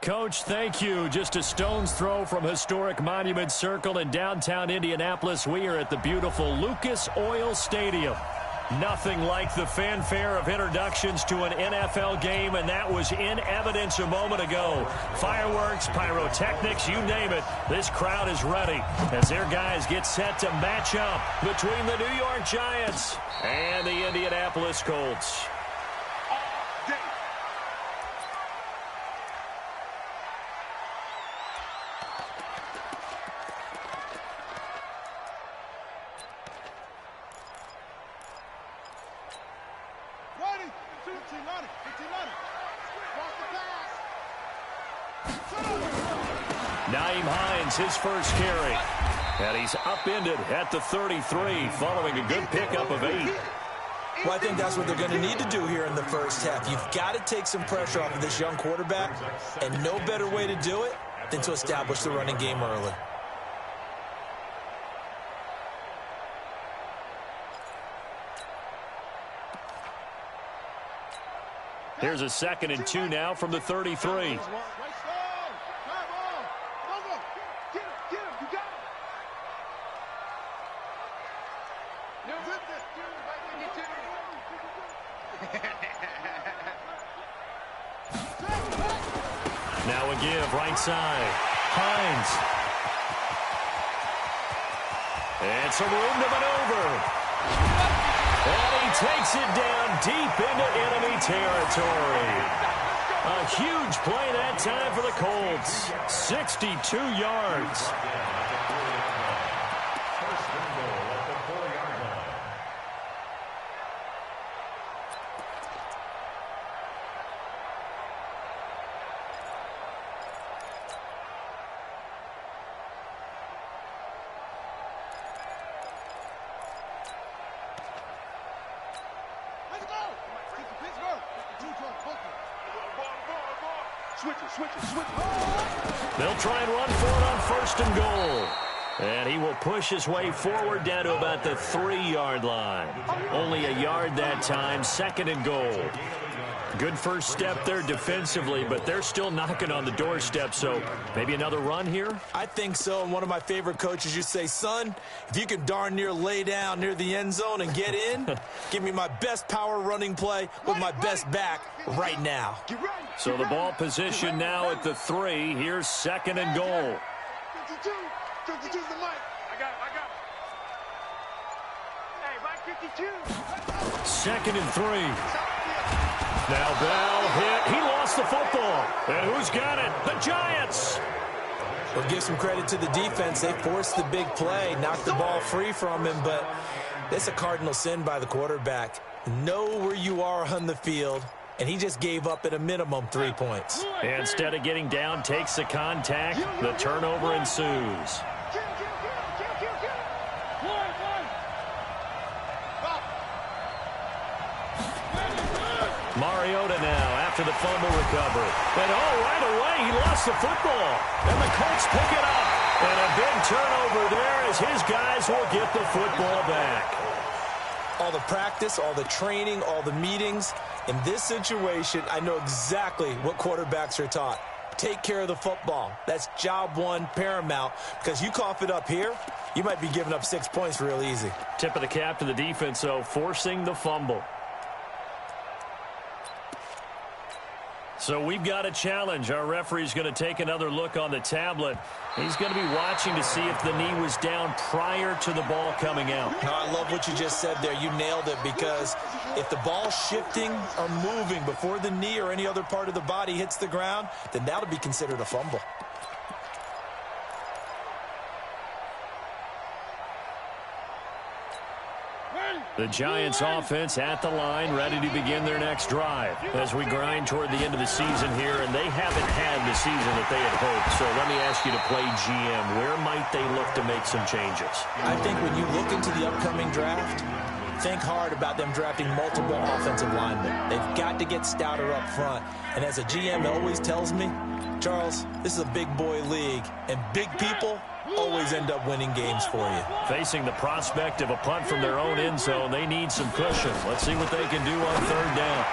Coach, thank you. Just a stone's throw from historic Monument Circle in downtown Indianapolis. We are at the beautiful Lucas Oil Stadium. Nothing like the fanfare of introductions to an NFL game, and that was in evidence a moment ago. Fireworks, pyrotechnics, you name it. This crowd is ready as their guys get set to match up between the New York Giants and the Indianapolis Colts. His first carry, and he's upended at the 33 following a good pickup of 8. Well, I think that's what they're going to need to do here in the first half. You've got to take some pressure off of this young quarterback, and no better way to do it than to establish the running game early. Here's a 2nd and 2 now from the 33. Now a give, right side. Hines. And some room to maneuver. And he takes it down deep into enemy territory. A huge play that time for the Colts. 62 yards. They'll try and run for it on 1st and goal. And he will push his way forward down to about the 3-yard line. Only a yard that time, 2nd and goal. Good first step there defensively, but they're still knocking on the doorstep, so maybe another run here? I think so, and one of my favorite coaches used to say, son, if you can darn near lay down near the end zone and get in, give me my best power running play with my best back right now. So the ball position now at the 3. Here's 2nd and goal. 52. 52's the mic. I got it. Hey, Mike 52. 2nd and 3. Now Bell hit. He lost the football. And who's got it? The Giants. Well, give some credit to the defense. They forced the big play, knocked the ball free from him, but that's a cardinal sin by the quarterback. Know where you are on the field, and he just gave up at a minimum 3 points. Instead of getting down, takes the contact. The turnover ensues. Mariota now after the fumble recovery. And right away he lost the football. And the Colts pick it up. And a big turnover there as his guys will get the football back. All the practice, all the training, all the meetings. In this situation, I know exactly what quarterbacks are taught. Take care of the football. That's job one, paramount. Because you cough it up here, you might be giving up 6 points real easy. Tip of the cap to the defense, though, forcing the fumble. So we've got a challenge. Our referee's going to take another look on the tablet. He's going to be watching to see if the knee was down prior to the ball coming out. No, I love what you just said there. You nailed it, because if the ball's shifting or moving before the knee or any other part of the body hits the ground, then that'll be considered a fumble. The Giants offense at the line, ready to begin their next drive as we grind toward the end of the season here, and they haven't had the season that they had hoped. So let me ask you to play GM. Where might they look to make some changes? I think when you look into the upcoming draft, think hard about them drafting multiple offensive linemen. They've got to get stouter up front. And as a GM always tells me, Charles, this is a big boy league, and big people always end up winning games for you. Facing the prospect of a punt from their own end zone, they need some cushion. Let's see what they can do on 3rd down.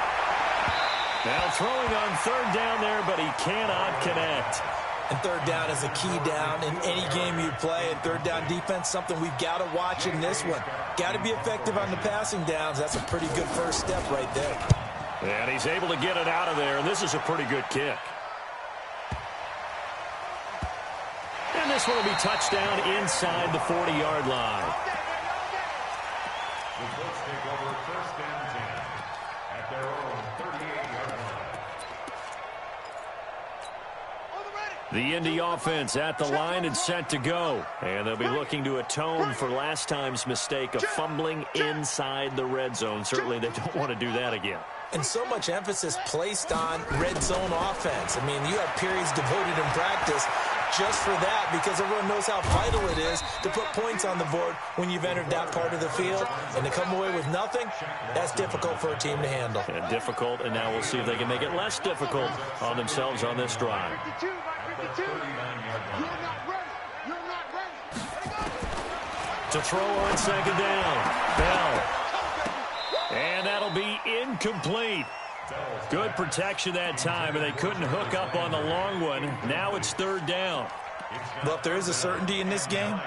Now throwing on third down there, but he cannot connect. And third down is a key down in any game you play. And third down defense, something we've got to watch in this one. Got to be effective on the passing downs. That's a pretty good first step right there. And he's able to get it out of there, and this is a pretty good kick. And this one will be touchdown inside the 40-yard line. The Colts take over first and 10 at their own 38-yard line. The Indy offense at the line and set to go. And they'll be looking to atone for last time's mistake of fumbling inside the red zone. Certainly they don't want to do that again. And so much emphasis placed on red zone offense. I mean, you have periods devoted in practice just for that because everyone knows how vital it is to put points on the board when you've entered that part of the field. And to come away with nothing, that's difficult for a team to handle. And difficult, and now we'll see if they can make it less difficult on themselves on this drive. To throw on second down. Bell. And that'll be incomplete. Good protection that time, and they couldn't hook up on the long one. Now it's third down. Well, if there is a certainty in this game,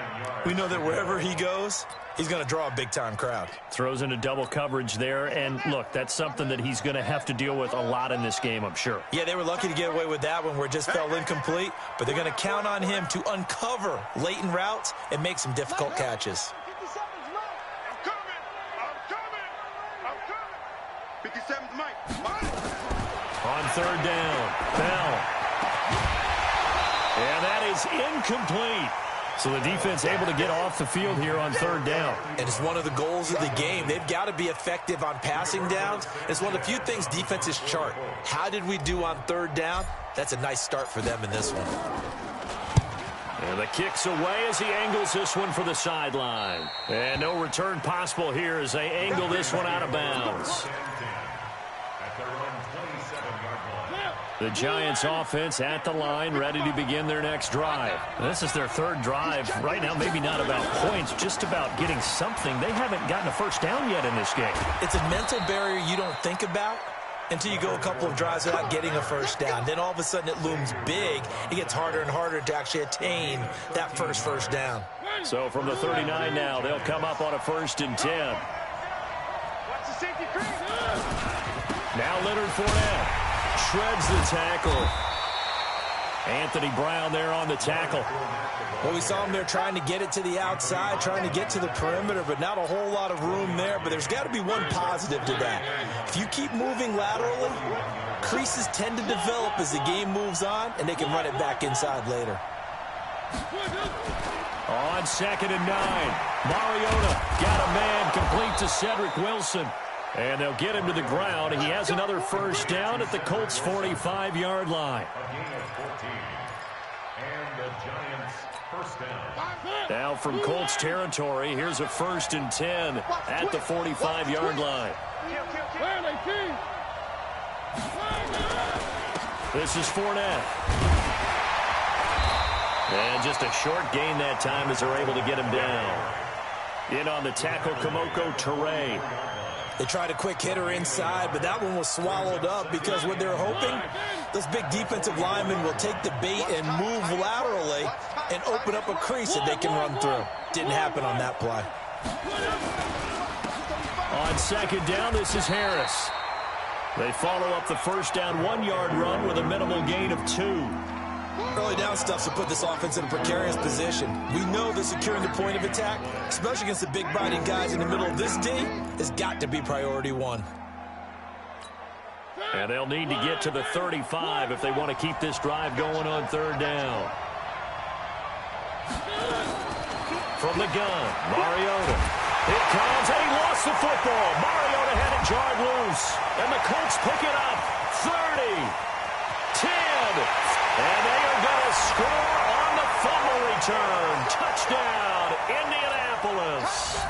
we know that wherever he goes, he's going to draw a big-time crowd. Throws into double coverage there, and look, that's something that he's going to have to deal with a lot in this game, I'm sure. Yeah, they were lucky to get away with that one where it just fell incomplete, but they're going to count on him to uncover latent routes and make some difficult catches. 57's Mike. On third down, Bell. And that is incomplete. So the defense able to get off the field here on third down. And it's one of the goals of the game. They've got to be effective on passing downs. It's one of the few things defenses chart. How did we do on third down? That's a nice start for them in this one. And the kick's away as he angles this one for the sideline. And no return possible here as they angle this one out of bounds. The Giants offense at the line, ready to begin their next drive. This is their third drive. Right now, maybe not about points, just about getting something. They haven't gotten a first down yet in this game. It's a mental barrier you don't think about until you go a couple of drives without getting a first down. Then all of a sudden it looms big. It gets harder and harder to actually attain that first down. So from the 39 now, they'll come up on a 1st and 10. Now Leonard Fournette shreds the tackle. Anthony Brown there on the tackle. Well, we saw him there trying to get it to the outside, trying to get to the perimeter, but not a whole lot of room there. But there's got to be one positive to that. If you keep moving laterally, creases tend to develop as the game moves on, and they can run it back inside later. On 2nd and 9, Mariota got a man complete to Cedric Wilson. And they'll get him to the ground. He has another first down at the Colts' 45-yard line. Now from Colts territory, here's a 1st and 10 at the 45-yard line. This is Fournette. And just a short gain that time as they're able to get him down. In on the tackle, Kamoko Toure. They tried a quick hitter inside, but that one was swallowed up because what they're hoping, those big defensive linemen will take the bait and move laterally and open up a crease that they can run through. Didn't happen on that play. On 2nd down, this is Harris. They follow up the first down 1-yard run with a minimal gain of 2. Early down stuff to put this offense in a precarious position. We know that securing the point of attack, especially against the big-bodied guys in the middle of this D, has got to be priority 1. And they'll need to get to the 35 if they want to keep this drive going on 3rd down. From the gun, Mariota. It comes, and he lost the football. Mariota had it jarred loose, and the Colts pick it up. 30, 10, and they are going to score on the fumble return. Touchdown, Indianapolis.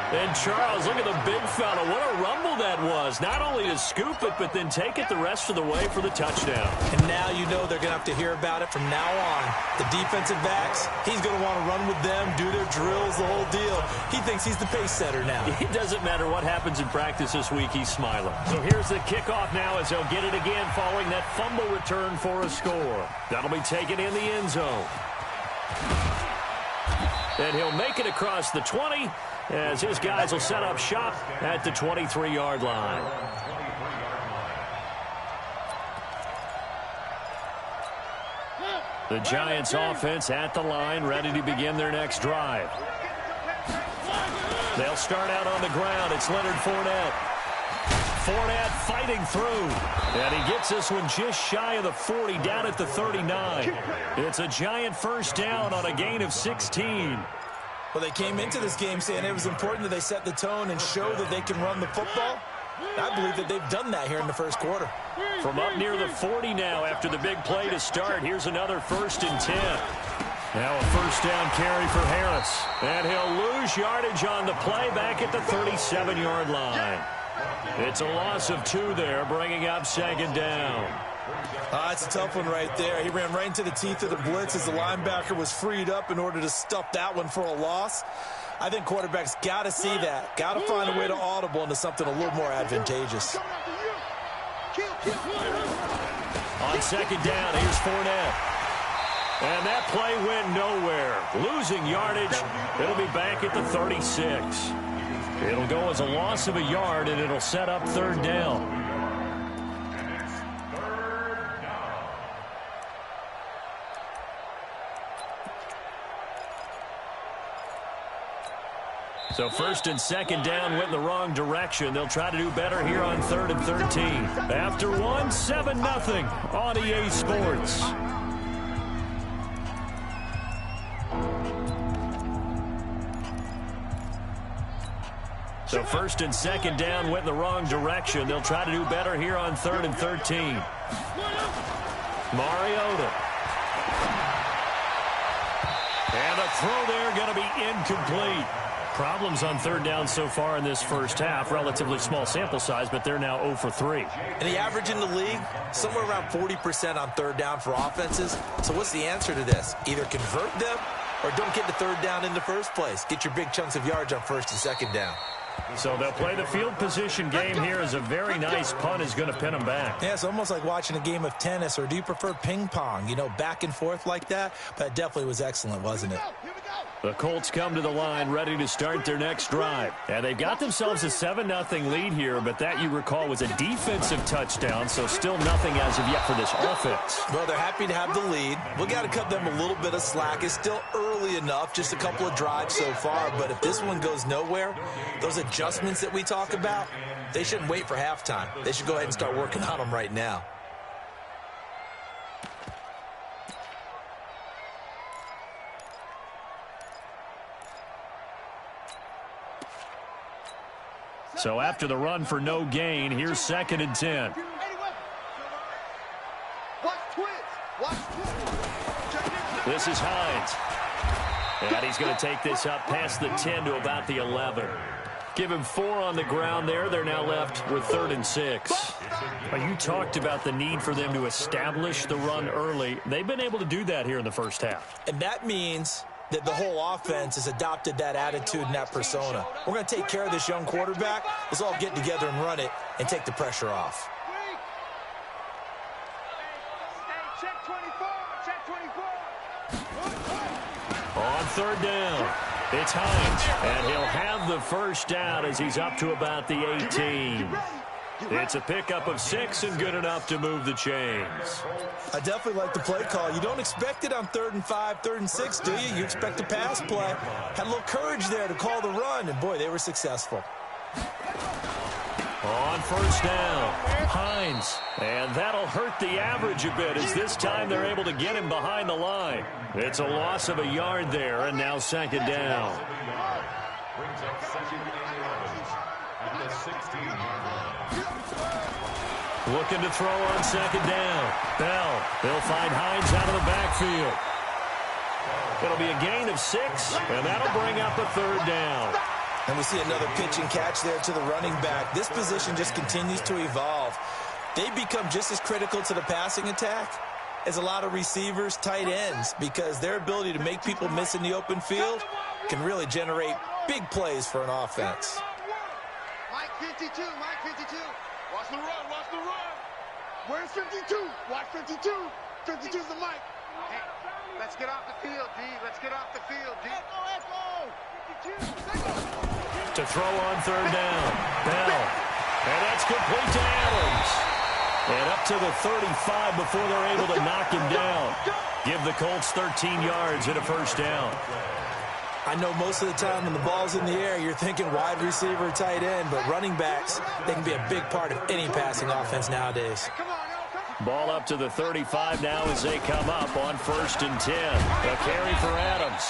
And Charles, look at the big fella. What a rumble that was. Not only to scoop it, but then take it the rest of the way for the touchdown. And now you know they're going to have to hear about it from now on. The defensive backs, he's going to want to run with them, do their drills, the whole deal. He thinks he's the pace setter now. It doesn't matter what happens in practice this week, he's smiling. So here's the kickoff now as they'll get it again following that fumble return for a score. That'll be taken in the end zone. And he'll make it across the 20 as his guys will set up shop at the 23-yard line. The Giants offense at the line, ready to begin their next drive. They'll start out on the ground. It's Leonard Fournette. Fournette fighting through. And he gets this one just shy of the 40, down at the 39. It's a Giant first down on a gain of 16. Well, they came into this game saying it was important that they set the tone and show that they can run the football. I believe that they've done that here in the first quarter. From up near the 40 now after the big play to start, here's another 1st and 10. Now a first down carry for Harris. And he'll lose yardage on the play back at the 37-yard line. It's a loss of 2 there, bringing up 2nd down. It's a tough one right there. He ran right into the teeth of the blitz as the linebacker was freed up in order to stuff that one for a loss. I think quarterbacks got to see that. Got to find a way to audible into something a little more advantageous. On 2nd down, here's Fournette. And that play went nowhere. Losing yardage. It'll be back at the 36. It'll go as a loss of a yard, and it'll set up 3rd down. So 1st and 2nd down went in the wrong direction. They'll try to do better here on 3rd and 13. After one, 7-0 on EA Sports. So 1st and 2nd down went in the wrong direction. They'll try to do better here on 3rd and 13. Mariota. And a throw there going to be incomplete. Problems on 3rd down so far in this first half. Relatively small sample size, but they're now 0 for 3. And the average in the league, somewhere around 40% on 3rd down for offenses. So what's the answer to this? Either convert them or don't get to 3rd down in the first place. Get your big chunks of yards on 1st and 2nd down. So they'll play the field position game here as a very nice punt is going to pin them back. Yeah, it's almost like watching a game of tennis, or do you prefer ping pong? You know, back and forth like that? But it definitely was excellent, wasn't it? The Colts come to the line ready to start their next drive. And they've got themselves a 7-0 lead here, but that, you recall, was a defensive touchdown, so still nothing as of yet for this offense. Well, they're happy to have the lead. We got to cut them a little bit of slack. It's still early enough, just a couple of drives so far, but if this one goes nowhere, those adjustments that we talk about, they shouldn't wait for halftime. They should go ahead and start working on them right now. So after the run for no gain, here's 2nd and 10. This is Hines. And he's going to take this up past the 10 to about the 11. Give him 4 on the ground there. They're now left with 3rd and 6. You talked about the need for them to establish the run early. They've been able to do that here in the first half. And that means that the whole offense has adopted that attitude and that persona. We're going to take care of this young quarterback. Let's all get together and run it and take the pressure off. Check 24. Check 24. On 3rd down, it's Hines. And he'll have the first down as he's up to about the 18. It's a pickup of 6 and good enough to move the chains. I definitely like the play call. You don't expect it on 3rd and 5, 3rd and 6, do you? You expect a pass play. Had a little courage there to call the run, and boy, they were successful. On 1st down, Hines. And that'll hurt the average a bit as this time they're able to get him behind the line. It's a loss of a yard there, and now 2nd down. Brings up 2nd and 11 at the 16-yard line. Looking to throw on 2nd down. Bell. They'll find Hines out of the backfield. It'll be a gain of 6, and that'll bring up a 3rd down. And we see another pitch and catch there to the running back. This position just continues to evolve. They become just as critical to the passing attack as a lot of receivers, tight ends, because their ability to make people miss in the open field can really generate big plays for an offense. Mike 52, Mike 52. Watch the run, watch the run. Where's 52? Watch 52. 52's the mic. Hey, let's get off the field, D. Let's get off the field, D. Echo. 52. To throw on third down. Bell. And that's complete to Adams. And up to the 35 before they're able to knock him down. Give the Colts 13 yards and a first down. I know most of the time when the ball's in the air, you're thinking wide receiver, tight end, but running backs, they can be a big part of any passing offense nowadays. Ball up to the 35 now as they come up on 1st and 10. A carry for Adams.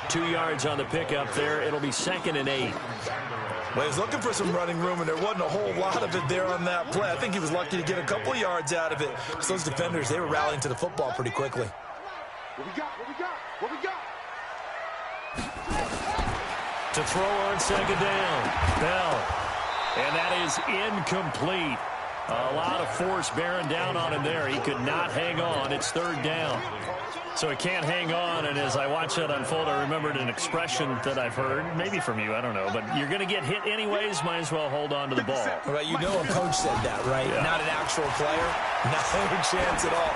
2 yards on the pickup there. It'll be 2nd and 8. Well, he was looking for some running room, and there wasn't a whole lot of it there on that play. I think he was lucky to get a couple yards out of it. Because those defenders, they were rallying to the football pretty quickly. What we got? What we got? What we got? To throw on 2nd down. Bell. And that is incomplete. A lot of force bearing down on him there. He could not hang on. It's 3rd down. So he can't hang on, and as I watch that unfold, I remembered an expression that I've heard, maybe from you, I don't know, but you're going to get hit anyways, might as well hold on to the ball. Right, you know a coach said that, right? Yeah. Not an actual player. Not a chance at all.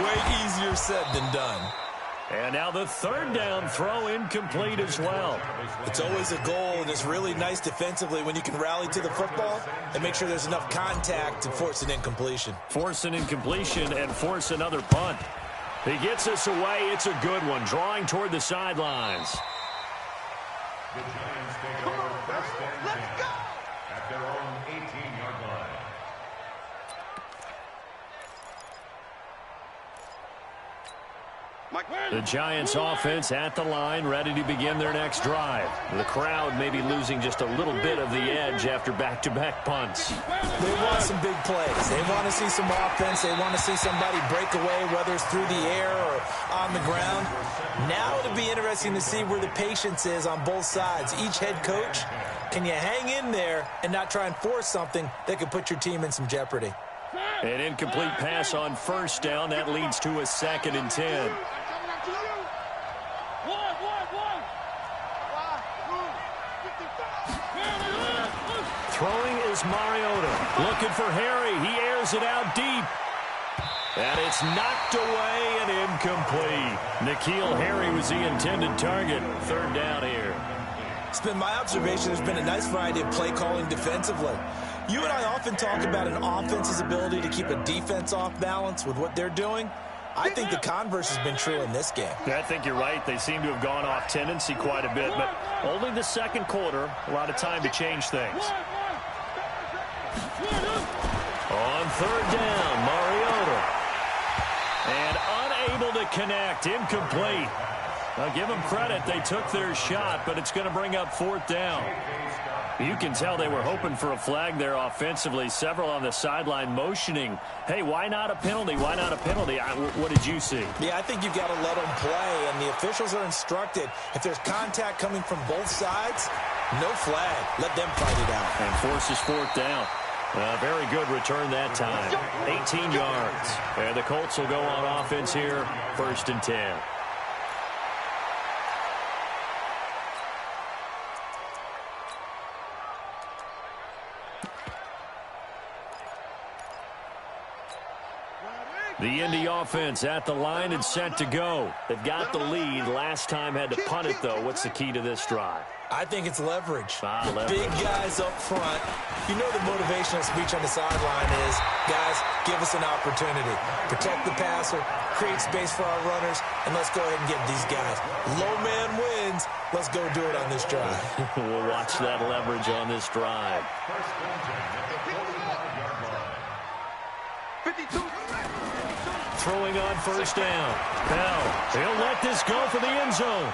Way easier said than done. And now the 3rd down throw incomplete as well. It's always a goal, and it's really nice defensively when you can rally to the football and make sure there's enough contact to force an incompletion. Force an incompletion and force another punt. He gets us away. It's a good one. Drawing toward the sidelines. The Giants take over 1st and 10 at their own 18-yard line. The Giants offense at the line, ready to begin their next drive. The crowd may be losing just a little bit of the edge after back-to-back punts. They want some big plays. They want to see some offense. They want to see somebody break away, whether it's through the air or on the ground. Now it'll be interesting to see where the patience is on both sides. Each head coach, can you hang in there and not try and force something that could put your team in some jeopardy? An incomplete pass on 1st down. That leads to a 2nd and 10. Throwing is Mariota. Looking for Harry. He airs it out deep. And it's knocked away and incomplete. N'Keal Harry was the intended target. 3rd down here. It's been my observation there's been a nice variety of play calling defensively. You and I often talk about an offense's ability to keep a defense off balance with what they're doing. I think the converse has been true in this game. I think you're right. They seem to have gone off tendency quite a bit, but only the 2nd quarter, a lot of time to change things. On 3rd down, Mariota. And unable to connect, incomplete. I'll give them credit. They took their shot, but it's going to bring up 4th down. You can tell they were hoping for a flag there offensively. Several on the sideline motioning, hey, why not a penalty? Why not a penalty? What did you see? Yeah, I think you've got to let them play, and the officials are instructed. If there's contact coming from both sides, no flag. Let them fight it out. And forces 4th down. Very good return that time. 18 yards. And the Colts will go on offense here, 1st and 10. The Indy offense at the line and set to go. They've got the lead. Last time had to punt it, though. What's the key to this drive? I think it's leverage. Leverage. Big guys up front. You know the motivational speech on the sideline is, guys, give us an opportunity. Protect the passer, create space for our runners, and let's go ahead and get these guys. Low man wins. Let's go do it on this drive. We'll watch that leverage on this drive. 52. Throwing on 1st down. Bell, he'll let this go for the end zone.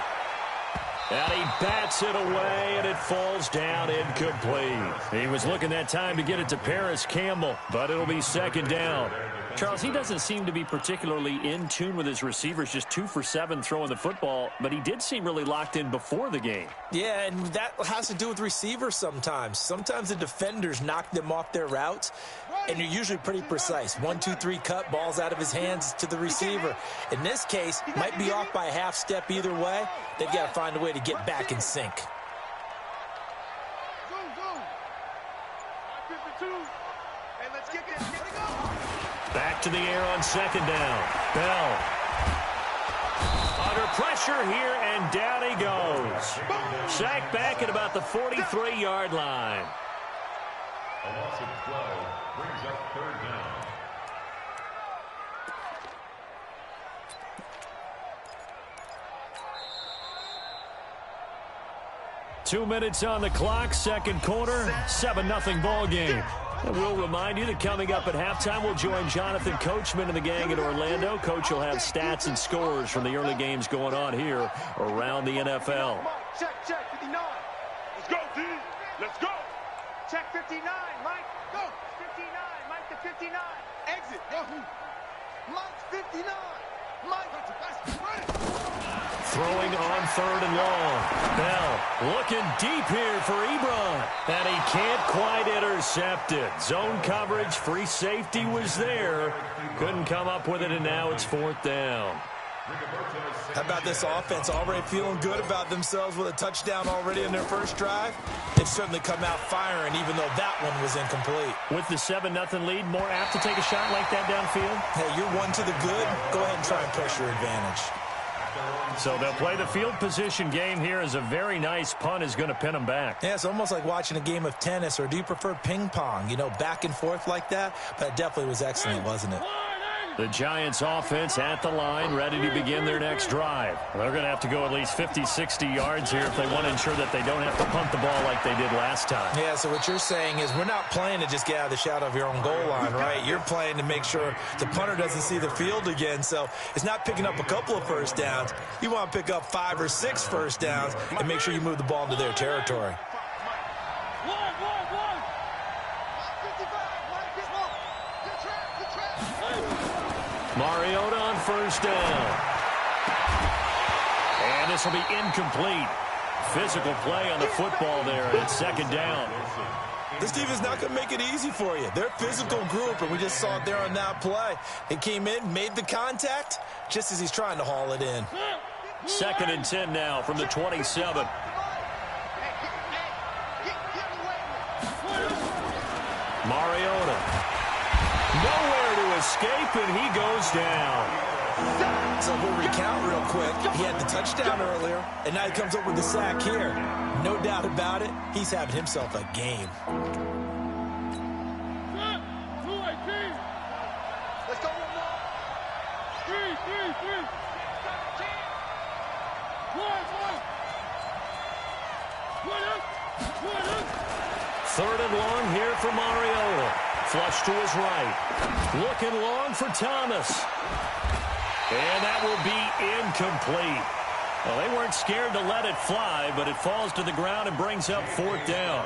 And he bats it away, and it falls down incomplete. He was looking that time to get it to Paris Campbell, but it'll be 2nd down. Charles, he doesn't seem to be particularly in tune with his receivers, just 2 for 7 throwing the football, but he did seem really locked in before the game. Yeah, and that has to do with receivers sometimes. Sometimes the defenders knock them off their routes, and you're usually pretty precise. 1, 2, 3 cut, balls out of his hands to the receiver. In this case, might be off by a half step either way. They've got to find a way to get back in sync. Back to the air on 2nd down. Bell. Under pressure here, and down he goes. Sacked back at about the 43-yard line. A loss of 12 brings up 3rd down. Two minutes on the clock, 2nd quarter, 7-0 ball game. And we'll remind you that coming up at halftime, we'll join Jonathan Coachman and the gang in Orlando. Coach will have stats and scores from the early games going on here around the NFL. Check, 59. Let's go, D. Let's go. Check 59, Mike. Go. 59, Mike to 59. Exit. Go. Mike's 59. Mike. Throwing on 3rd and long. Bell looking deep here for Ebron. And he can't quite intercept it. Zone coverage, free safety was there. Couldn't come up with it, and now it's 4th down. How about this offense already feeling good about themselves with a touchdown already in their first drive? They've certainly come out firing, even though that one was incomplete. With the 7-0 lead, more apt to take a shot like that downfield? Hey, you're 1 to the good. Go ahead and try and press your advantage. So they'll play the field position game here as a very nice punt is going to pin them back. Yeah, it's almost like watching a game of tennis, or do you prefer ping pong? You know, back and forth like that? But it definitely was excellent, wasn't it? The Giants offense at the line, ready to begin their next drive. They're going to have to go at least 50, 60 yards here if they want to ensure that they don't have to punt the ball like they did last time. Yeah, so what you're saying is we're not playing to just get out of the shadow of your own goal line, right? You're playing to make sure the punter doesn't see the field again. So it's not picking up a couple of first downs. You want to pick up 5 or 6 first downs and make sure you move the ball into their territory. Mariota on 1st down. And this will be incomplete. Physical play on the football there at 2nd down. This defense is not going to make it easy for you. They're a physical group, and we just saw it there on that play. He came in, made the contact, just as he's trying to haul it in. 2nd and 10 now from the 27. Mariota. Nowhere to escape, and he goes down. So we'll recount real quick. He had the touchdown earlier, and now he comes up with the sack here. No doubt about it, he's having himself a game. Let's go one more. 3. 3rd and long here for Mariota. Flush to his right. Looking long for Thomas. And that will be incomplete. Well, they weren't scared to let it fly, but it falls to the ground and brings up 4th down.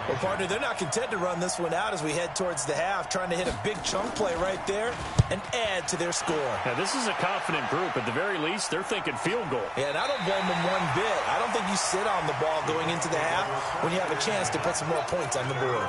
Well, partner, they're not content to run this one out as we head towards the half, trying to hit a big chunk play right there and add to their score. Now, this is a confident group. At the very least, they're thinking field goal. Yeah, and I don't blame them one bit. I don't think you sit on the ball going into the half when you have a chance to put some more points on the board.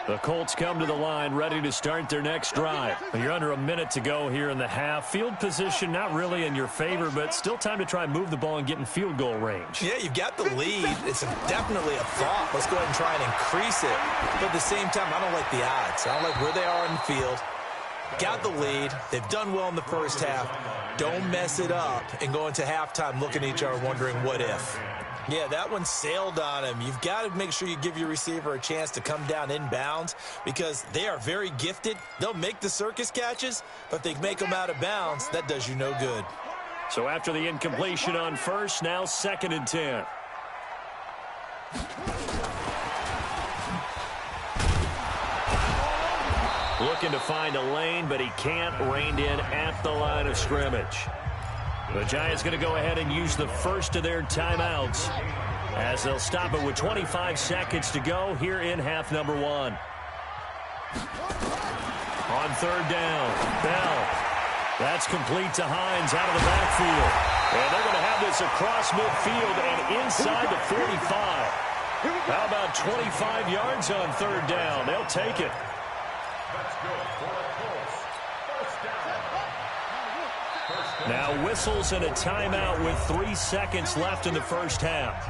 The Colts come to the line ready to start their next drive. You're under a minute to go here in the half. Field position not really in your favor, but still time to try and move the ball and get in field goal range. Yeah, you've got the lead. It's definitely a thought. Let's go ahead and try and increase it. But at the same time, I don't like the odds. I don't like where they are in the field. Got the lead. They've done well in the first half. Don't mess it up and go into halftime looking at each other wondering what if. Yeah, that one sailed on him. You've got to make sure you give your receiver a chance to come down inbounds because they are very gifted. They'll make the circus catches, but if they make them out of bounds, that does you no good. So after the incompletion on 1st, now 2nd and 10. Looking to find a lane, but he can't. Reined in at the line of scrimmage. The Giants going to go ahead and use the first of their timeouts as they'll stop it with 25 seconds to go here in half number one. On third down, Bell. That's complete to Hines out of the backfield. And they're going to have this across midfield and inside the 45. How about 25 yards on third down? They'll take it. Let's go for the Colts. First down. Now whistles and a timeout with 3 seconds left in the first half.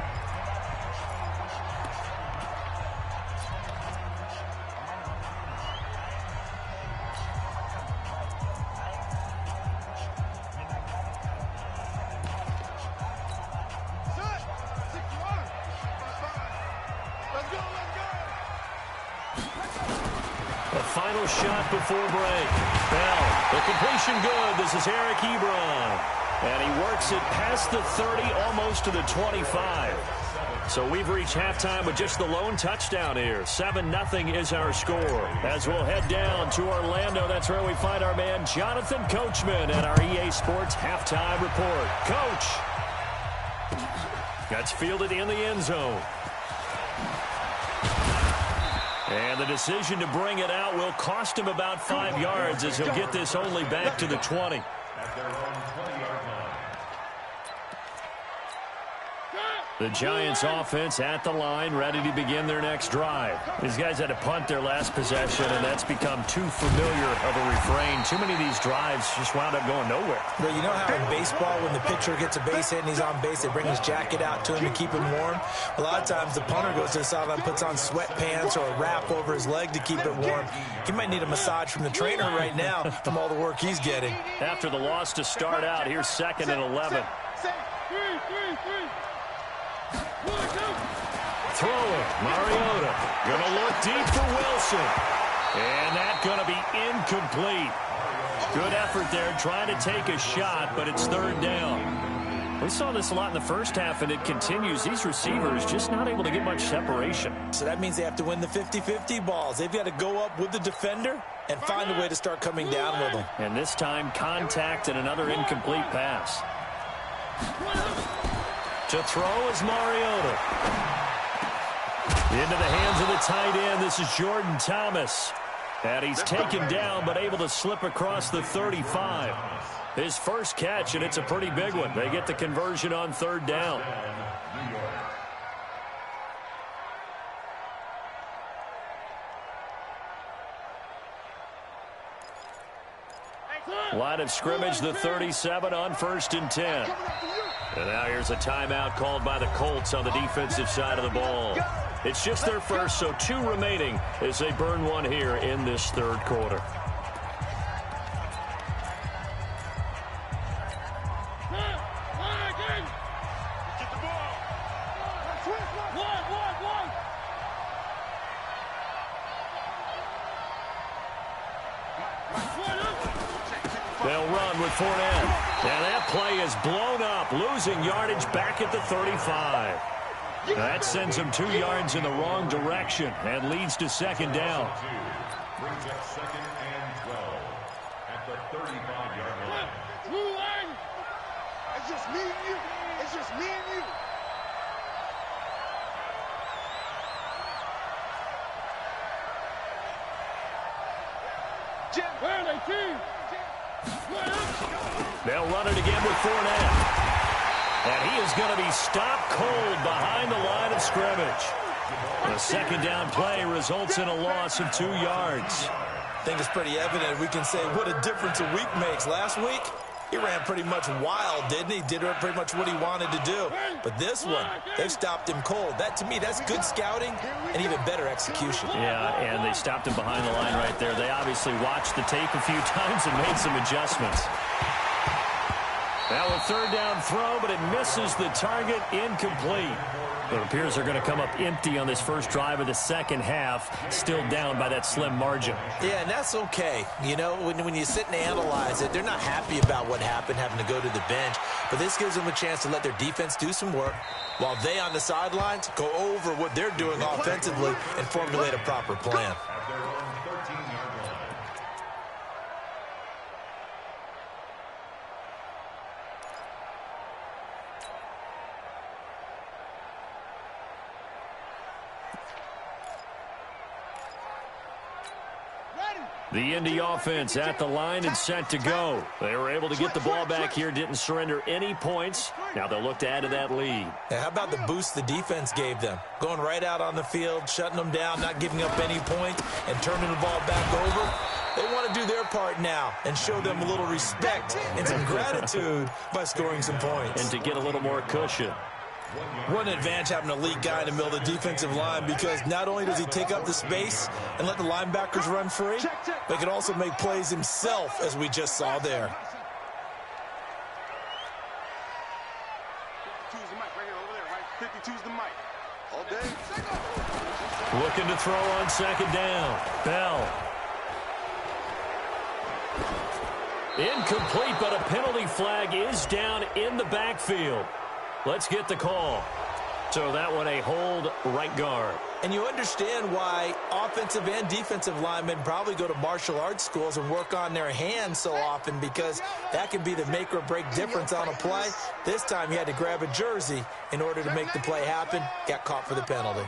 Final shot before break. Bell, the completion good. This is Eric Ebron. And he works it past the 30, almost to the 25. So we've reached halftime with just the lone touchdown here. 7-0 is our score. As we'll head down to Orlando, that's where we find our man Jonathan Coachman at our EA Sports Halftime Report. Coach. That's fielded in the end zone. And the decision to bring it out will cost him about 5 yards as he'll get this only back to the 20. At their own 20-yard line. The Giants offense at the line, ready to begin their next drive. These guys had to punt their last possession, and that's become too familiar of a refrain. Too many of these drives just wound up going nowhere. But you know how in baseball, when the pitcher gets a base hit and he's on base, they bring his jacket out to him to keep him warm? A lot of times the punter goes to the sideline, puts on sweatpants or a wrap over his leg to keep it warm. He might need a massage from the trainer right now from all the work he's getting. After the loss to start out, here's 2nd and 11. Throwing, Mariota. Gonna look deep for Wilson. And that's gonna be incomplete. Good effort there, trying to take a shot, but it's third down. We saw this a lot in the first half, and it continues. These receivers just not able to get much separation. So that means they have to win the 50-50 balls. They've got to go up with the defender and find a way to start coming down with them. And this time, contact and another incomplete pass. To throw is Mariota. Into the hands of the tight end. This is Jordan Thomas. And he's taken down, but able to slip across the 35. His first catch, and it's a pretty big one. They get the conversion on third down. Line of scrimmage, the 37 on 1st and 10. And now here's a timeout called by the Colts on the defensive side of the ball. It's just their first, so 2 remaining as they burn one here in this third quarter. They'll run with Fournette. And that play is blown up, losing yardage back at the 35. That sends him 2 yards in the wrong direction and leads to second down. Brings up 2nd and 12 at the 35-yard line. It's just me and you. It's just me and you. They'll run it again with Fournette. And he is going to be stopped cold behind the line of scrimmage. The second down play results in a loss of 2 yards. I think it's pretty evident. We can say what a difference a week makes. Last week, he ran pretty much wild, didn't he? Did pretty much what he wanted to do. But this one, they've stopped him cold. That, to me, that's good scouting and even better execution. Yeah, and they stopped him behind the line right there. They obviously watched the tape a few times and made some adjustments. Now a third down throw, but it misses the target, incomplete. It appears they're going to come up empty on this first drive of the second half, still down by that slim margin. Yeah, and that's okay. You know, when you sit and analyze it, they're not happy about what happened, having to go to the bench. But this gives them a chance to let their defense do some work while they on the sidelines go over what they're doing offensively and formulate a proper plan. At their own 13-yard line. The Indy offense at the line and set to go. They were able to get the ball back here, didn't surrender any points. Now they'll look to add to that lead. How about the boost the defense gave them? Going right out on the field, shutting them down, not giving up any points, and turning the ball back over. They want to do their part now and show them a little respect and some gratitude by scoring some points. And to get a little more cushion. What an advantage having a elite guy in the middle of the defensive line, because not only does he take up the space and let the linebackers run free, but he can also make plays himself, as we just saw there. Looking to throw on second down. Bell. Incomplete, but a penalty flag is down in the backfield. Let's get the call. So that one a hold, right guard. And you understand why offensive and defensive linemen probably go to martial arts schools and work on their hands so often, because that can be the make or break difference on a play. This time he had to grab a jersey in order to make the play happen. Got caught for the penalty.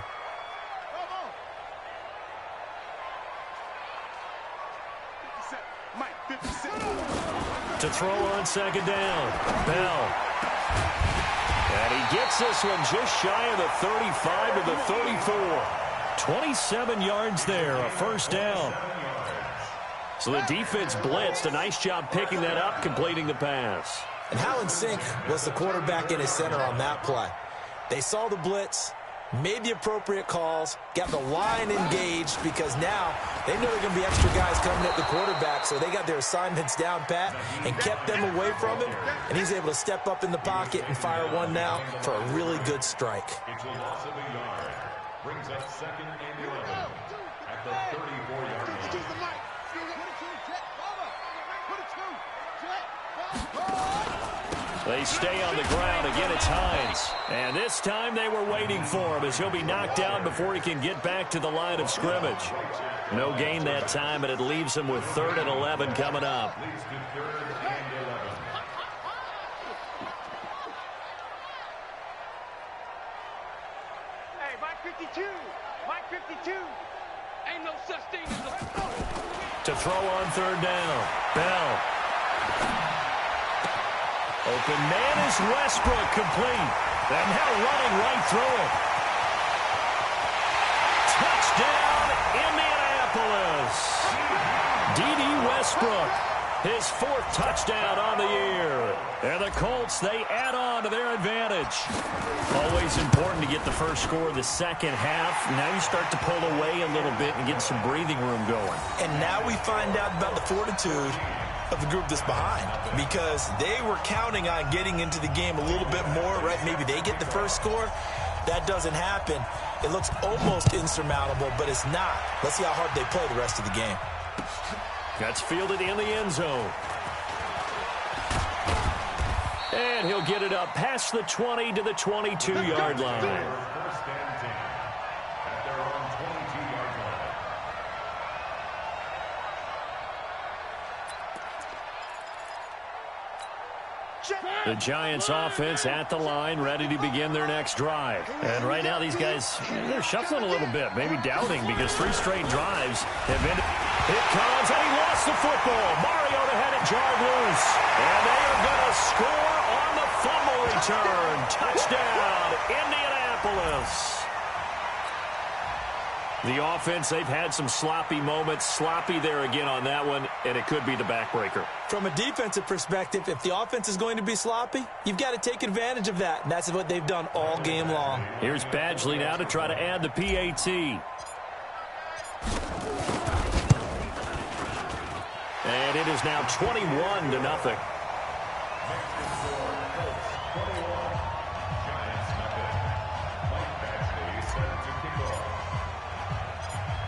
To throw on second down. Bell. And he gets this one just shy of the 35 to the 34. 27 yards there, a first down. So the defense blitzed. A nice job picking that up, completing the pass. And how in sync was the quarterback in his center on that play? They saw the blitz, made the appropriate calls, got the line engaged, because now they know there are going to be extra guys coming at the quarterback, so they got their assignments down pat and kept them away from him, and he's able to step up in the pocket and fire one now for a really good strike. It's a loss of a yard. Brings up second and 11 at the 34-yard line. They stay on the ground. Again, it's Hines. And this time they were waiting for him, as he'll be knocked down before he can get back to the line of scrimmage. No gain that time, and it leaves him with 3rd and 11 coming up. Leads to 3rd and 11. Hey, Mike 52. Mike 52. Ain't no such thing as a... To throw on 3rd down. Bell. Open man is Westbrook, complete. And now running right through it. Touchdown, Indianapolis. D.D. Westbrook, his 4th touchdown on the year. And the Colts, they add on to their advantage. Always important to get the first score of the second half. Now you start to pull away a little bit and get some breathing room going. And now we find out about the fortitude of the group that's behind, because they were counting on getting into the game a little bit more, right? Maybe they get the first score. That doesn't happen. It looks almost insurmountable, but it's not. Let's see how hard they play the rest of the game. That's fielded in the end zone. And he'll get it up past the 20 to the 22-yard line. First and 10 at their own 22-yard line. The Giants offense at the line, ready to begin their next drive. And right now these guys, they're shuffling a little bit, maybe doubting, because 3 straight drives have ended. It comes, and he lost the football. Mariota had it jarred loose. And they are going to score on the fumble return. Touchdown, Indianapolis. The offense, they've had some sloppy moments. Sloppy there again on that one, and it could be the backbreaker. From a defensive perspective, if the offense is going to be sloppy, you've got to take advantage of that, and that's what they've done all game long. Here's Badgley now to try to add the PAT. And it is now 21-0.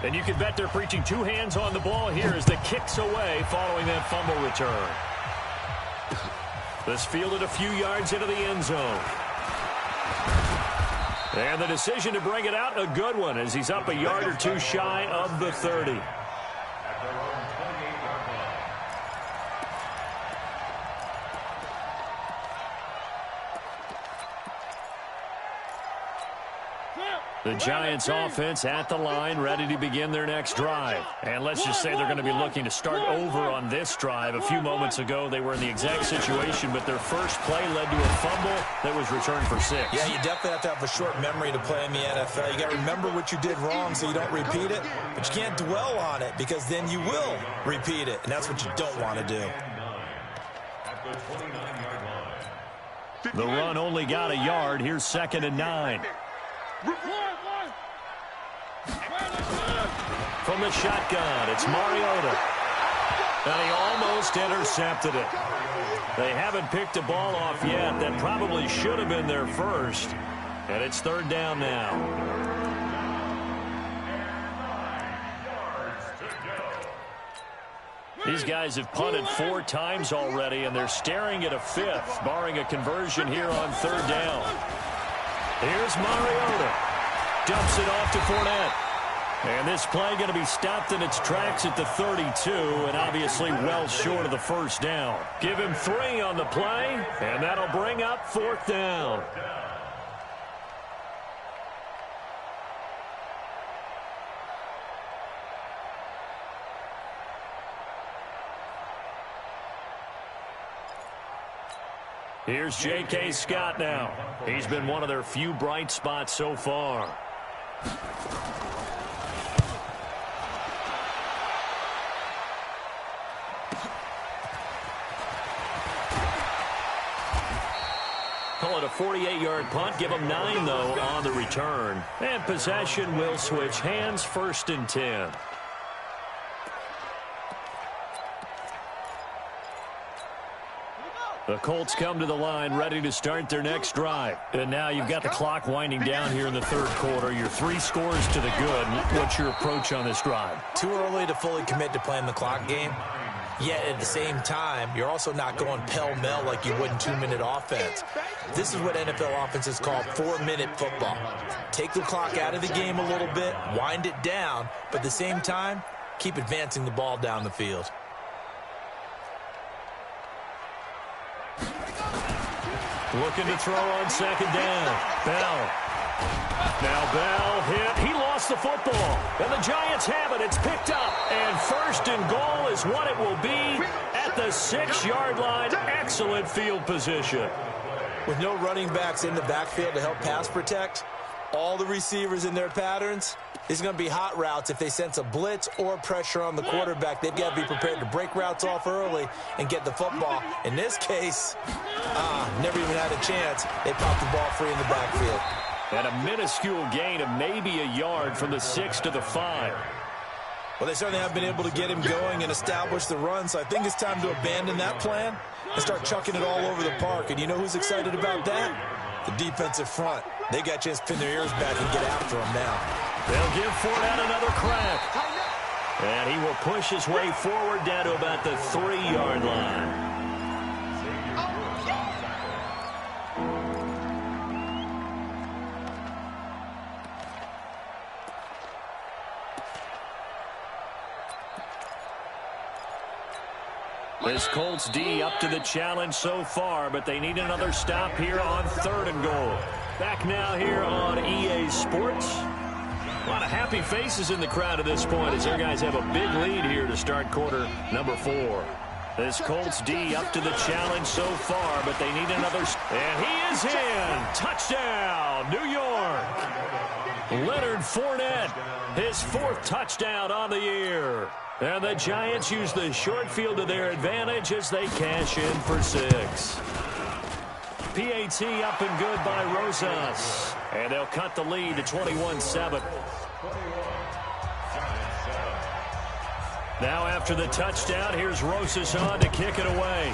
And you can bet they're preaching 2 hands on the ball here as the kick's away following that fumble return. This fielded a few yards into the end zone. And the decision to bring it out, a good one, as he's up a yard or 2 shy of the 30. At their own 28-yard line. The Giants offense at the line, ready to begin their next drive. And let's just say they're going to be looking to start over on this drive. A few moments ago, they were in the exact situation, but their first play led to a fumble that was returned for 6. Yeah, you definitely have to have a short memory to play in the NFL. You got to remember what you did wrong so you don't repeat it, but you can't dwell on it because then you will repeat it, and that's what you don't want to do. The run only got a yard. Here's 2nd and 9. From the shotgun, it's Mariota. And he almost intercepted it. They haven't picked a ball off yet. That probably should have been their first. And it's 3rd down now. These guys have punted 4 times already, and they're staring at a 5th, barring a conversion here on 3rd down. Here's Mariota. Dumps it off to Fournette. And this play going to be stopped in its tracks at the 32, and obviously well short of the first down. Give him 3 on the play, and that'll bring up 4th down. Here's J.K. Scott now. He's been one of their few bright spots so far. Call it a 48-yard punt. Give them 9, though, on the return. And possession will switch hands. 1st and 10. The Colts come to the line ready to start their next drive. And now you've got the clock winding down here in the 3rd quarter. You're 3 scores to the good. What's your approach on this drive? Too early to fully commit to playing the clock game. Yet at the same time, you're also not going pell-mell like you would in 2-minute offense. This is what NFL offenses call 4-minute football. Take the clock out of the game a little bit, wind it down, but at the same time, keep advancing the ball down the field. Looking to throw on 2nd down. Bell. Now Bell hit. He lost the football. And the Giants have it. It's picked up. And 1st and goal is what it will be at the 6-yard line. Excellent field position. With no running backs in the backfield to help pass protect, all the receivers in their patterns, it's going to be hot routes. If they sense a blitz or pressure on the quarterback, they've got to be prepared to break routes off early and get the football. In this case, never even had a chance. They popped the ball free in the backfield. And a minuscule gain of maybe a yard from the 6 to the 5. Well, they certainly have been able to get him going and establish the run, so I think it's time to abandon that plan and start chucking it all over the park. And you know who's excited about that? The defensive front. They got a chance to pin their ears back and get after him now. They'll give Fournette another crack. And he will push his way forward down to about the 3-yard line. This Colts D up to the challenge so far, but they need another stop here on 3rd and goal. Back now here on EA Sports. A lot of happy faces in the crowd at this point as their guys have a big lead here to start quarter number 4. This Colts D up to the challenge so far, but they need another. And he is in. Touchdown, New York. Leonard Fournette, his 4th touchdown on the year. And the Giants use the short field to their advantage as they cash in for 6. PAT up and good by Rosas. And they'll cut the lead to 21-7. Now after the touchdown, here's Rosas on to kick it away.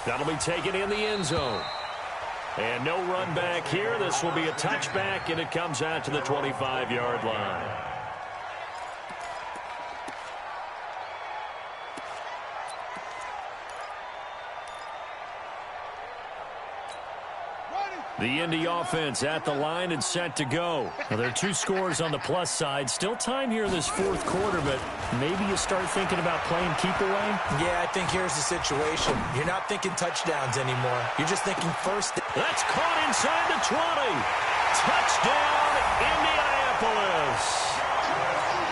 That'll be taken in the end zone. And no run back here. This will be a touchback, and it comes out to the 25-yard line. The Indy offense at the line and set to go. Now, there are 2 scores on the plus side. Still time here in this 4th quarter, but maybe you start thinking about playing keep away? Yeah, I think here's the situation. You're not thinking touchdowns anymore. You're just thinking first. That's caught inside the 20. Touchdown, Indianapolis.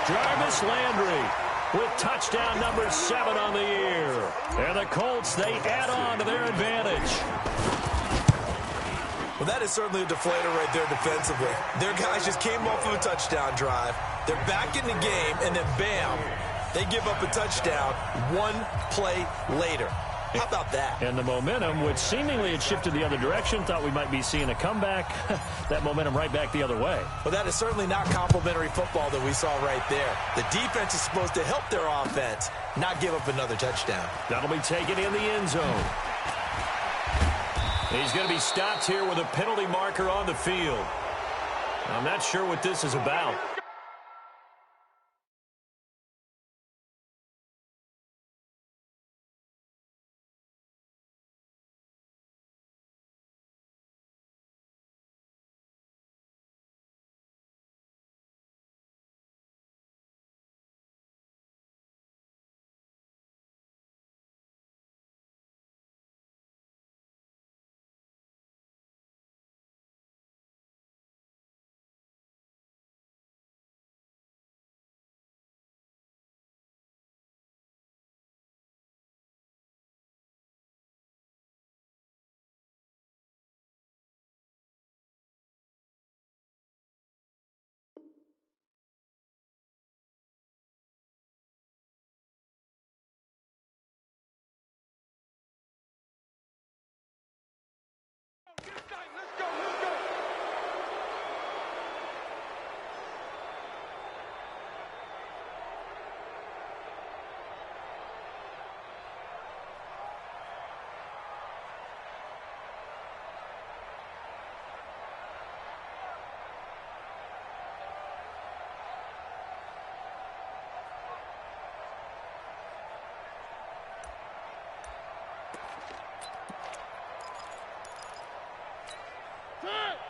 Jarvis Landry with touchdown number 7 on the year. And the Colts, they add on to their advantage. Well, that is certainly a deflator right there defensively. Their guys just came off of a touchdown drive. They're back in the game, and then bam, they give up a touchdown 1 play later. How about that? And the momentum, which seemingly had shifted the other direction, thought we might be seeing a comeback. That momentum right back the other way. Well, that is certainly not complimentary football that we saw right there. The defense is supposed to help their offense, not give up another touchdown. That'll be taken in the end zone. He's going to be stopped here with a penalty marker on the field. I'm not sure what this is about.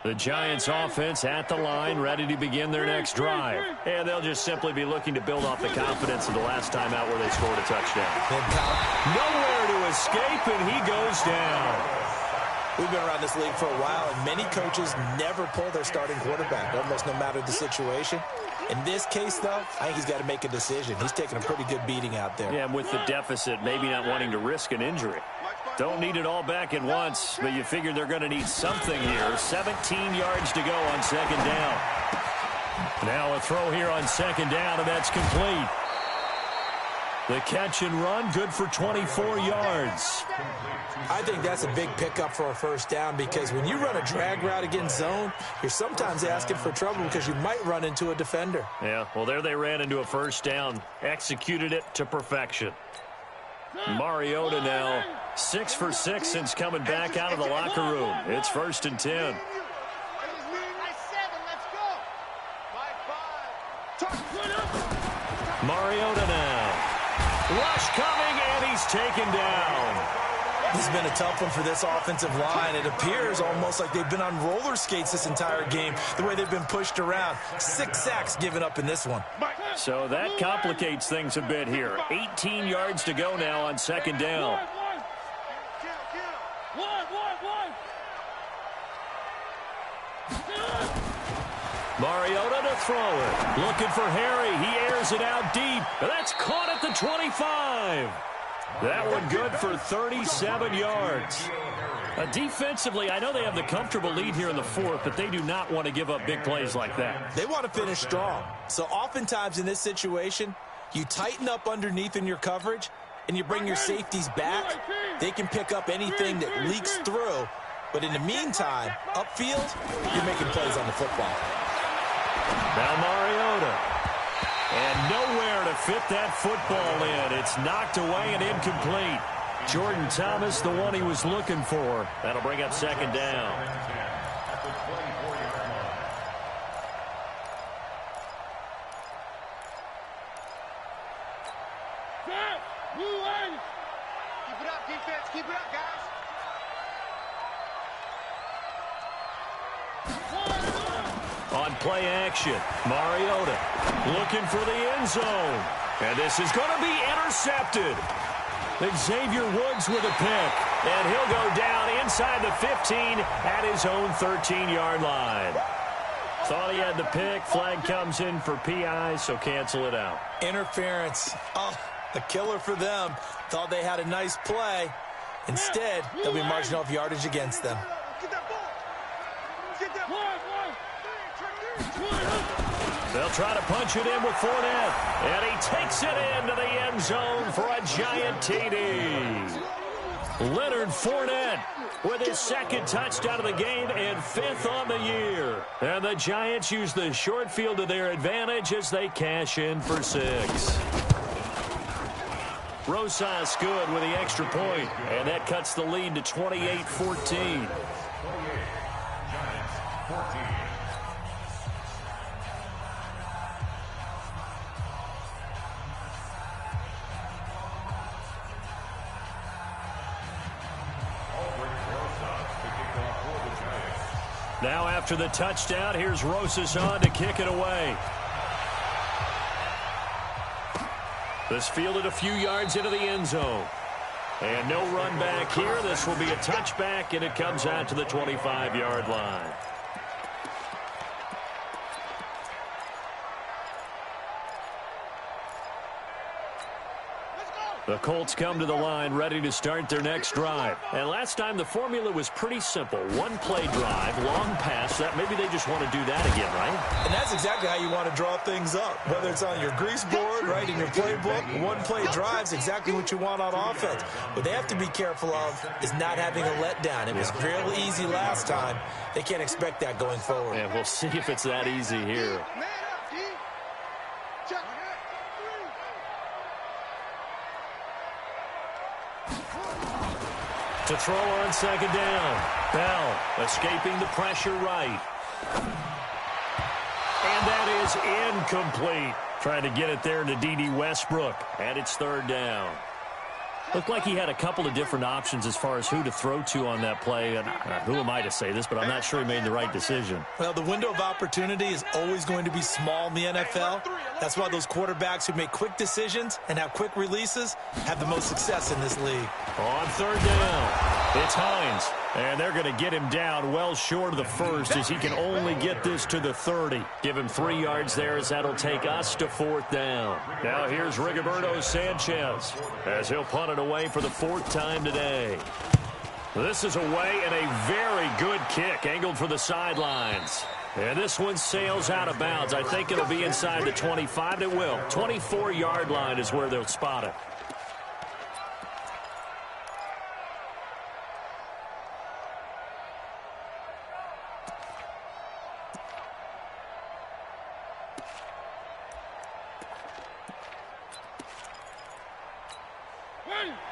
The Giants offense at the line, ready to begin their next drive. And they'll just simply be looking to build off the confidence of the last time out where they scored a touchdown. Nowhere to escape, and he goes down. We've been around this league for a while, and many coaches never pull their starting quarterback, almost no matter the situation. In this case, though, I think he's got to make a decision. He's taking a pretty good beating out there. Yeah, and with the deficit, maybe not wanting to risk an injury. Don't need it all back at once, but you figure they're going to need something here. 17 yards to go on second down. Now a throw here on second down, and that's complete. The catch and run, good for 24 yards. I think that's a big pickup for a first down because when you run a drag route against zone, you're sometimes asking for trouble because you might run into a defender. Yeah, well, there they ran into a first down, executed it to perfection. Mariota now 6 for 6 since coming back out of the locker room. It's 1st and 10. Mariota now. Rush coming, and he's taken down. This has been a tough one for this offensive line. It appears almost like they've been on roller skates this entire game, the way they've been pushed around. 6 sacks given up in this one. So that complicates things a bit here. 18 yards to go now on second down. Mariota to throw it. Looking for Harry. He airs it out deep. That's caught at the 25. That one good for 37 yards. Defensively, I know they have the comfortable lead here in the 4th, but they do not want to give up big plays like that. They want to finish strong. So oftentimes in this situation, you tighten up underneath in your coverage, and you bring your safeties back. They can pick up anything that leaks through. But in the meantime, upfield, you're making plays on the football. Now Mariota. And nowhere to fit that football in. It's knocked away and incomplete. Jordan Thomas, the one he was looking for. That'll bring up second down. Keep it up, defense. Keep it up, guys. play action. Mariota looking for the end zone. And this is going to be intercepted. Xavier Woods with a pick. And he'll go down inside the 15 at his own 13-yard line. Thought he had the pick. Flag comes in for PI, so cancel it out. Interference. Oh, a killer for them. Thought they had a nice play. Instead, they'll be marching off yardage against them. They'll try to punch it in with Fournette. And he takes it into the end zone for a giant TD. Leonard Fournette with his second touchdown of the game and 5th on the year. And the Giants use the short field to their advantage as they cash in for 6. Rosas good with the extra point, and that cuts the lead to 28-14. Now after the touchdown, here's Rosas on to kick it away. This fielded a few yards into the end zone. And no run back here. This will be a touchback, and it comes out to the 25-yard line. The Colts come to the line ready to start their next drive. And last time the formula was pretty simple. One play drive, long pass. That maybe they just want to do that again, right? And that's exactly how you want to draw things up. Whether it's on your grease board, right, in your playbook, one play drive's exactly what you want on offense. What they have to be careful of is not having a letdown. It was real easy last time. They can't expect that going forward. And we'll see if it's that easy here. To throw on second down. Bell escaping the pressure right. And that is incomplete. Trying to get it there to D.D. Westbrook. And it's 3rd down. Looked like he had a couple of different options as far as who to throw to on that play. And who am I to say this, but I'm not sure he made the right decision. Well, the window of opportunity is always going to be small in the NFL. That's why those quarterbacks who make quick decisions and have quick releases have the most success in this league. On 3rd down, it's Hines. And they're going to get him down well short of the 1st as he can only get this to the 30. Give him 3 yards there as that'll take us to 4th down. Now here's Rigoberto Sanchez as he'll punt it away for the 4th time today. This is away and a very good kick angled for the sidelines. And this one sails out of bounds. I think it'll be inside the 25. It will. 24-yard line is where they'll spot it.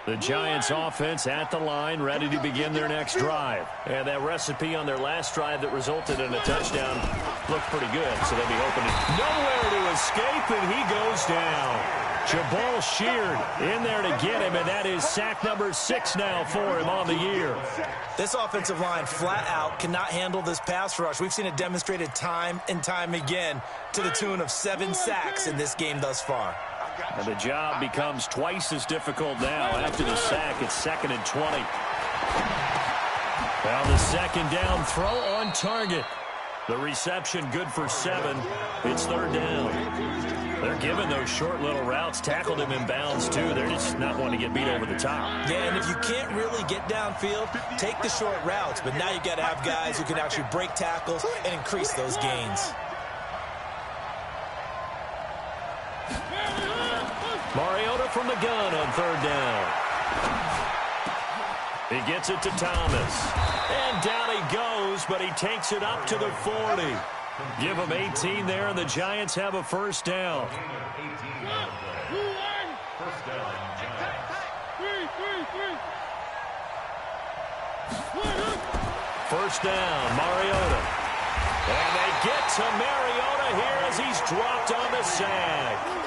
The Giants offense at the line, ready to begin their next drive. And that recipe on their last drive that resulted in a touchdown looked pretty good, so they'll be hoping nowhere to escape, and he goes down. Jabal Sheard in there to get him, and that is sack number 6 now for him on the year. This offensive line flat out cannot handle this pass rush. We've seen it demonstrated time and time again to the tune of 7 sacks in this game thus far. And the job becomes twice as difficult now. After the sack, it's 2nd and 20. Now the second down throw on target. The reception good for 7. It's 3rd down. They're giving those short little routes. Tackled him in bounds, too. They're just not wanting to get beat over the top. Yeah, and if you can't really get downfield, take the short routes. But now you've got to have guys who can actually break tackles and increase those gains. Mariota from the gun on 3rd down. He gets it to Thomas. And down he goes, but he takes it up to the 40. Give him 18 there, and the Giants have a 1st down. First down, Mariota. And they get to Mariota here as he's dropped on the sack.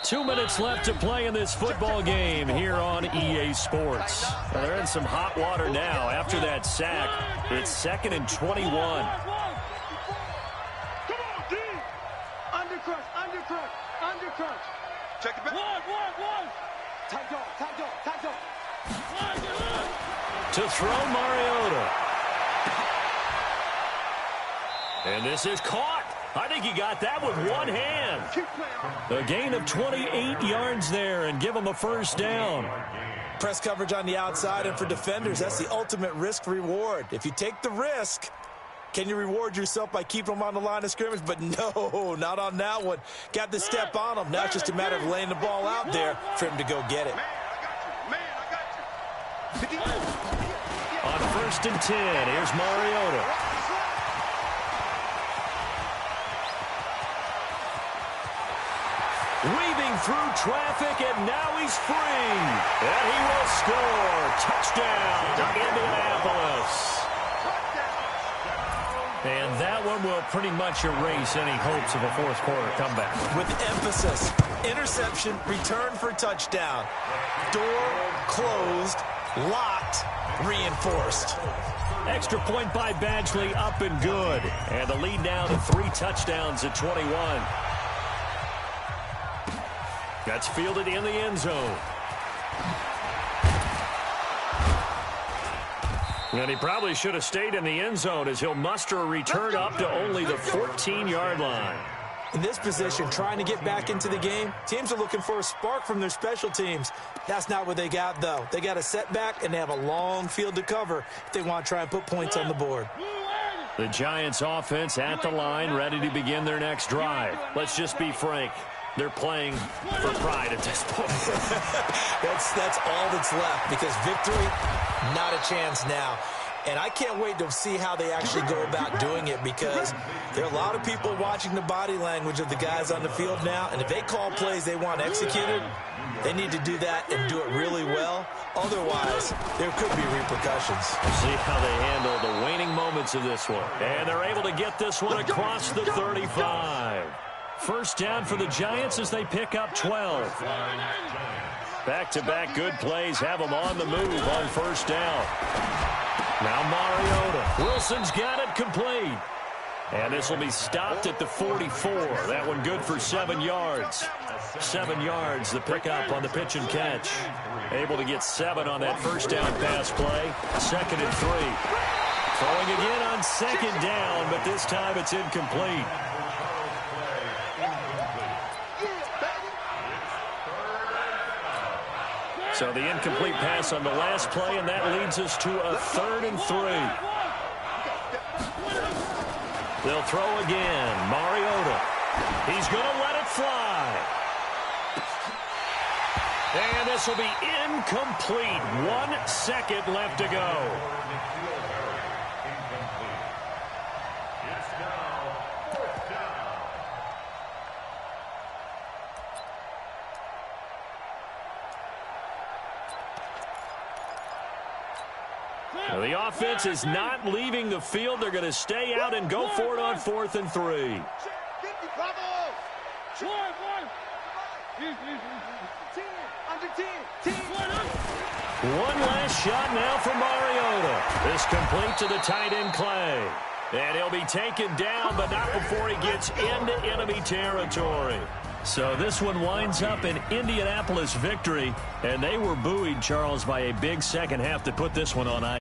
2 minutes left to play in this football game here on EA Sports. Well, they're in some hot water now after that sack. It's 2nd and 21. Come on, D. Undercrush, undercrush, undercrush. Check it back. One. Tight dog. To throw Mariota. And this is caught. I think he got that with one hand. A gain of 28 yards there and give him a first down. Press coverage on the outside, and for defenders, that's the ultimate risk-reward. If you take the risk, can you reward yourself by keeping them on the line of scrimmage? But no, not on that one. Got the step on him. Now it's just a matter of laying the ball out there for him to go get it. Man, I got you. On 1st and 10, here's Mariota. Weaving through traffic, and now he's free. And he will score. Touchdown, Indianapolis. And that one will pretty much erase any hopes of a fourth quarter comeback. With emphasis, interception, return for touchdown. Door closed, locked, reinforced. Extra point by Badgley, up and good. And the lead now to 3 touchdowns at 21. That's fielded in the end zone. And he probably should have stayed in the end zone as he'll muster a return up to only the 14-yard line. In this position, trying to get back into the game, teams are looking for a spark from their special teams. That's not what they got, though. They got a setback, and they have a long field to cover if they want to try and put points on the board. The Giants offense at the line, ready to begin their next drive. Let's just be frank. They're playing for pride at this point. That's all that's left, because victory, not a chance now. And I can't wait to see how they actually go about doing it, because there are a lot of people watching the body language of the guys on the field now, and if they call plays they want executed, they need to do that and do it really well. Otherwise, there could be repercussions. See how they handle the waning moments of this one. And they're able to get this one across the 35. First down for the Giants as they pick up 12. Back-to-back good plays have them on the move on first down. Now Mariota. Wilson's got it complete. And this will be stopped at the 44. That one good for 7 yards. 7 yards, the pickup on the pitch and catch. Able to get 7 on that first down pass play. 2nd and 3. Throwing again on 2nd down, but this time it's incomplete. So the incomplete pass on the last play, and that leads us to a 3rd and 3. They'll throw again. Mariota. He's going to let it fly. And this will be incomplete. 1 second left to go. Now the offense is not leaving the field. They're going to stay out and go for it on 4th and 3. One last shot now for Mariota. This complete to the tight end Clay. And he'll be taken down, but not before he gets into enemy territory. So this one winds up an Indianapolis victory, and they were buoyed, Charles, by a big second half to put this one on ice.